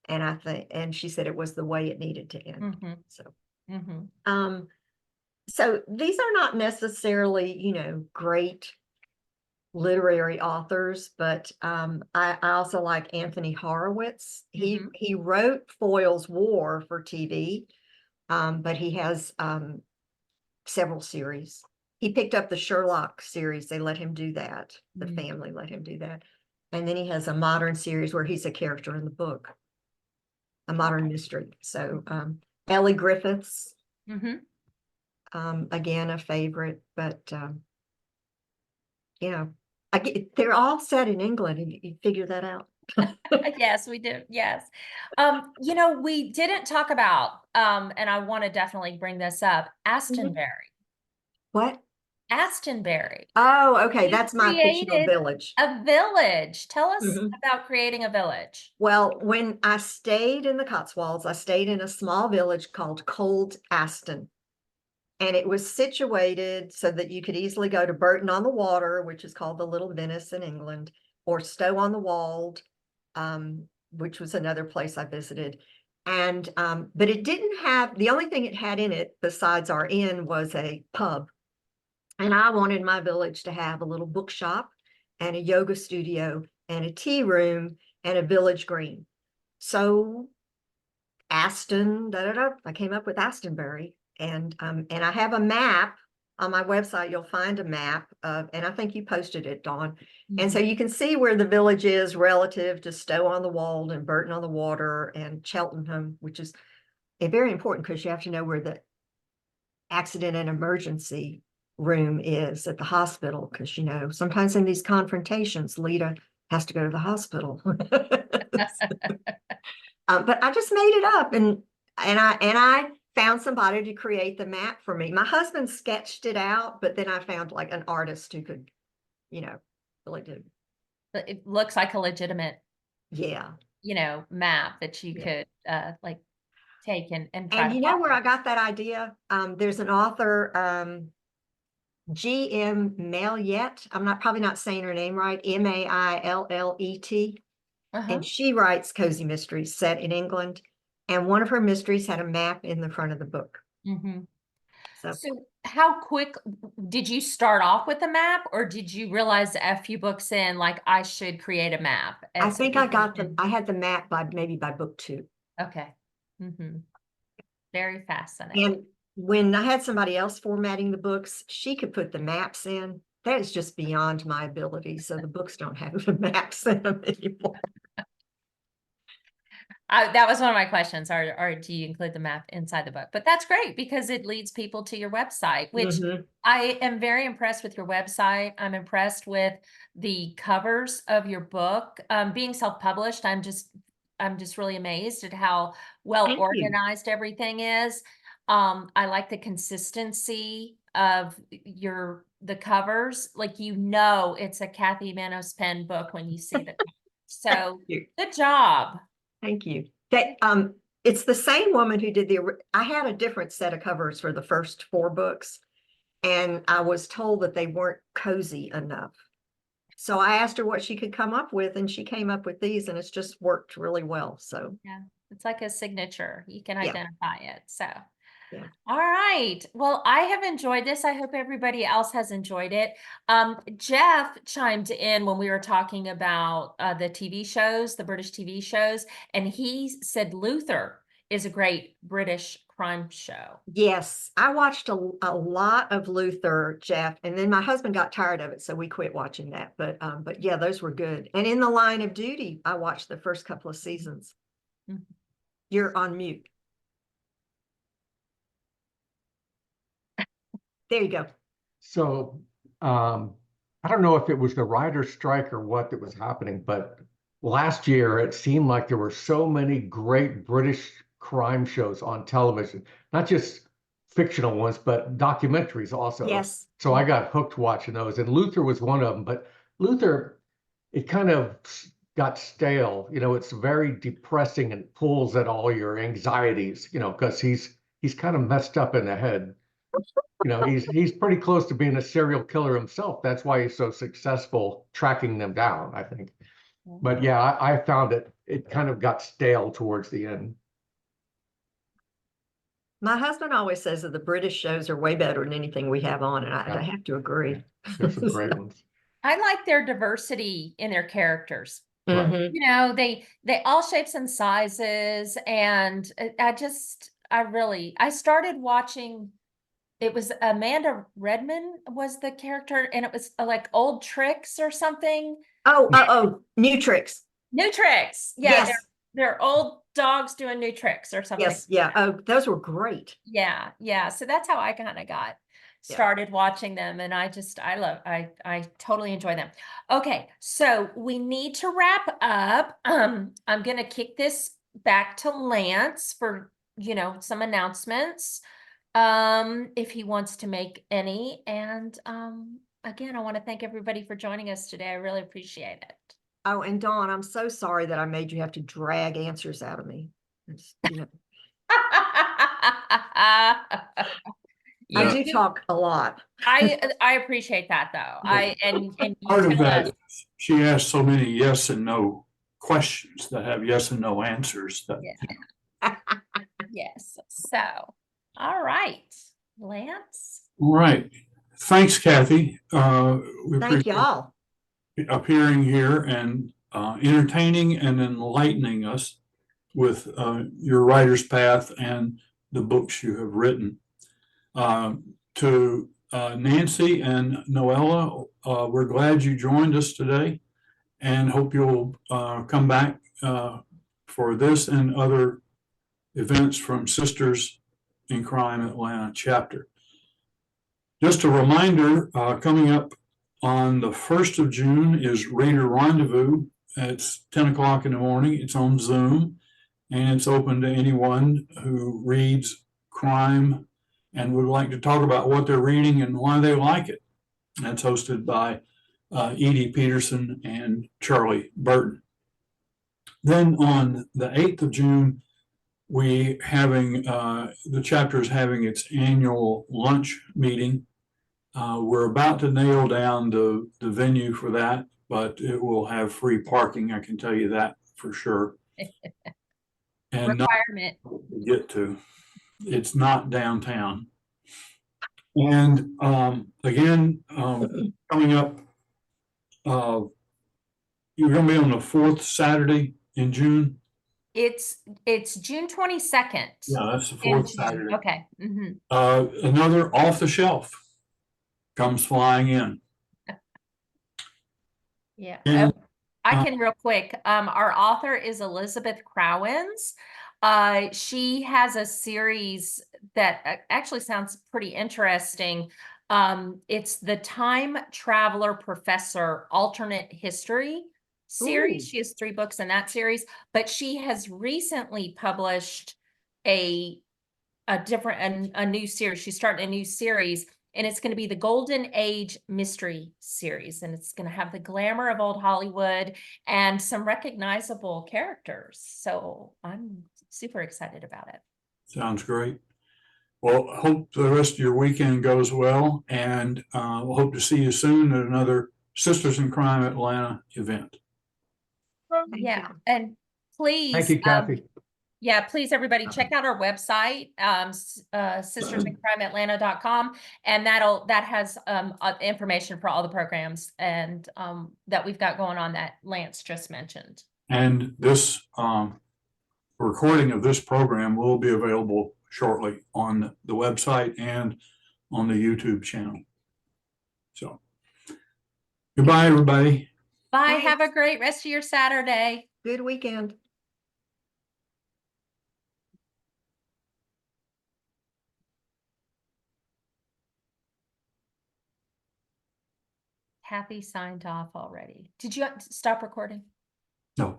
And she said it was the way it needed to end. So these are not necessarily, great literary authors, but I also like Anthony Horowitz. He wrote Foyle's War for TV, but he has several series. He picked up the Sherlock series. They let him do that. The family let him do that. And then he has a modern series where he's a character in the book, a modern mystery. So Ellie Griffiths, again, a favorite, but they're all set in England, and you figure that out. Yes, we do. Yes. We didn't talk about, and I want to definitely bring this up, Astonbury. What? Astonbury. Oh, okay. You That's my fictional created village. A village. Tell us about creating a village. Well, when I stayed in the Cotswolds, I stayed in a small village called Cold Aston. And it was situated so that you could easily go to Burton on the Water, which is called the Little Venice in England, or Stow on the Wold, which was another place I visited. And but it didn't have, the only thing it had in it besides our inn was a pub. And I wanted my village to have a little bookshop and a yoga studio and a tea room and a village green. So Aston, I came up with Astonbury. And I have a map on my website. You'll find a map of, and I think you posted it, Dawn. And so you can see where the village is relative to Stow on the Wold and Burton on the Water and Cheltenham, which is very important because you have to know where the accident and emergency room is at the hospital, because sometimes in these confrontations, Lita has to go to the hospital. But I just made it up, and I found somebody to create the map for me. My husband sketched it out, but then I found like an artist who could, really do. It looks like a legitimate, yeah, map that you could like take and try. And where I got that idea? There's an author, G.M. Maillet. I'm probably not saying her name right. Maillet. And she writes cozy mysteries set in England. And one of her mysteries had a map in the front of the book. So how quick did you start off with a map, or did you realize a few books in, like, I should create a map? I think I had the map maybe by book 2. Okay. Very fascinating. And when I had somebody else formatting the books, she could put the maps in. That is just beyond my ability. So the books don't have the maps in them anymore. That was one of my questions, or do you include the map inside the book? But that's great because it leads people to your website, which I am very impressed with your website. I'm impressed with the covers of your book. Being self-published, I'm just really amazed at how well organized everything is. I like the consistency of the covers. Like, it's a Kathy Manos Penn book when you see the cover. So good job. Thank you. It's the same woman who did I had a different set of covers for the first 4 books, and I was told that they weren't cozy enough. So I asked her what she could come up with, and she came up with these, and it's just worked really well. So It's like a signature. You can Yeah. identify it. So, Yeah. all right. Well, I have enjoyed this. I hope everybody else has enjoyed it. Jeff chimed in when we were talking about the TV shows, the British TV shows, and he said Luther is a great British crime show. Yes, I watched a lot of Luther, Jeff, and then my husband got tired of it, so we quit watching that. But yeah, those were good. And In the Line of Duty, I watched the first couple of seasons. Mhm. You're on mute. There you go. So I don't know if it was the writer's strike or what that was happening, but last year it seemed like there were so many great British crime shows on television, not just fictional ones, but documentaries also. Yes. So I got hooked watching those, and Luther was one of them. But Luther, it kind of got stale. You know, it's very depressing and pulls at all your anxieties, you know, because he's kind of messed up in the head. You know, he's pretty close to being a serial killer himself. That's why he's so successful tracking them down, I think. But yeah, I found it kind of got stale towards the end. My husband always says that the British shows are way better than anything we have on, and I have to agree. There's some great ones. I like their diversity in their characters. Right. Mhm. You know, they all shapes and sizes, and I started watching. It was Amanda Redman was the character, and it was like old tricks or something. Oh, New Tricks. New tricks. Yeah, Yes. they're old dogs doing new tricks or something. Yes, yeah. Oh, those were great. Yeah, yeah. So that's how I kind of got started watching them, and I totally enjoy them. Okay, so we need to wrap up. I'm gonna kick this back to Lance for some announcements. If he wants to make any. And again, I want to thank everybody for joining us today. I really appreciate it. Oh, and Dawn, I'm so sorry that I made you have to drag answers out of me. You I do talk a lot. I appreciate that though. And Part of tell that, us- she asked so many yes and no questions that have yes and no answers that yes. So, all right, Lance. All right. Thanks, Kathy. We Thank appreciate y'all. appearing here and entertaining and enlightening us with your writer's path and the books you have written. To Nancy and Noella, we're glad you joined us today and hope you'll come back for this and other events from Sisters in Crime Atlanta chapter. Just a reminder, coming up on the 1st of June is Reader Rendezvous. It's 10 o'clock in the morning. It's on Zoom, and it's open to anyone who reads crime and would like to talk about what they're reading and why they like it. That's hosted by Edie Peterson and Charlie Burton. Then on the 8th of June, the chapter is having its annual lunch meeting. We're about to nail down the venue for that, but it will have free parking. I can tell you that for sure. And Requirement. to get to, it's not downtown. And again, coming up, you're going to be on the 4th Saturday in June. It's June 22nd. Yeah, that's the in 4th June. Saturday. Okay. Mhm. Another off the shelf comes flying in. Yeah. And, I can real quick. Our author is Elizabeth Crowens. She has a series that actually sounds pretty interesting. It's the Time Traveler Professor Alternate History series. Ooh. She has 3 books in that series, but she has recently published a new series. She's starting a new series, and it's going to be the Golden Age Mystery Series, and it's going to have the glamour of old Hollywood and some recognizable characters. So I'm super excited about it. Sounds great. Well, hope the rest of your weekend goes well, and we'll hope to see you soon at another Sisters in Crime Atlanta event. Yeah, and please, Thank you, Kathy. Yeah, please, everybody, check out our website, sistersincrimeatlanta.com, and that has information for all the programs and that we've got going on that Lance just mentioned. And this recording of this program will be available shortly on the website and on the YouTube channel. So, goodbye, everybody. Bye. Thanks. Have a great rest of your Saturday. Good weekend. Kathy signed off already. Did you stop recording? No.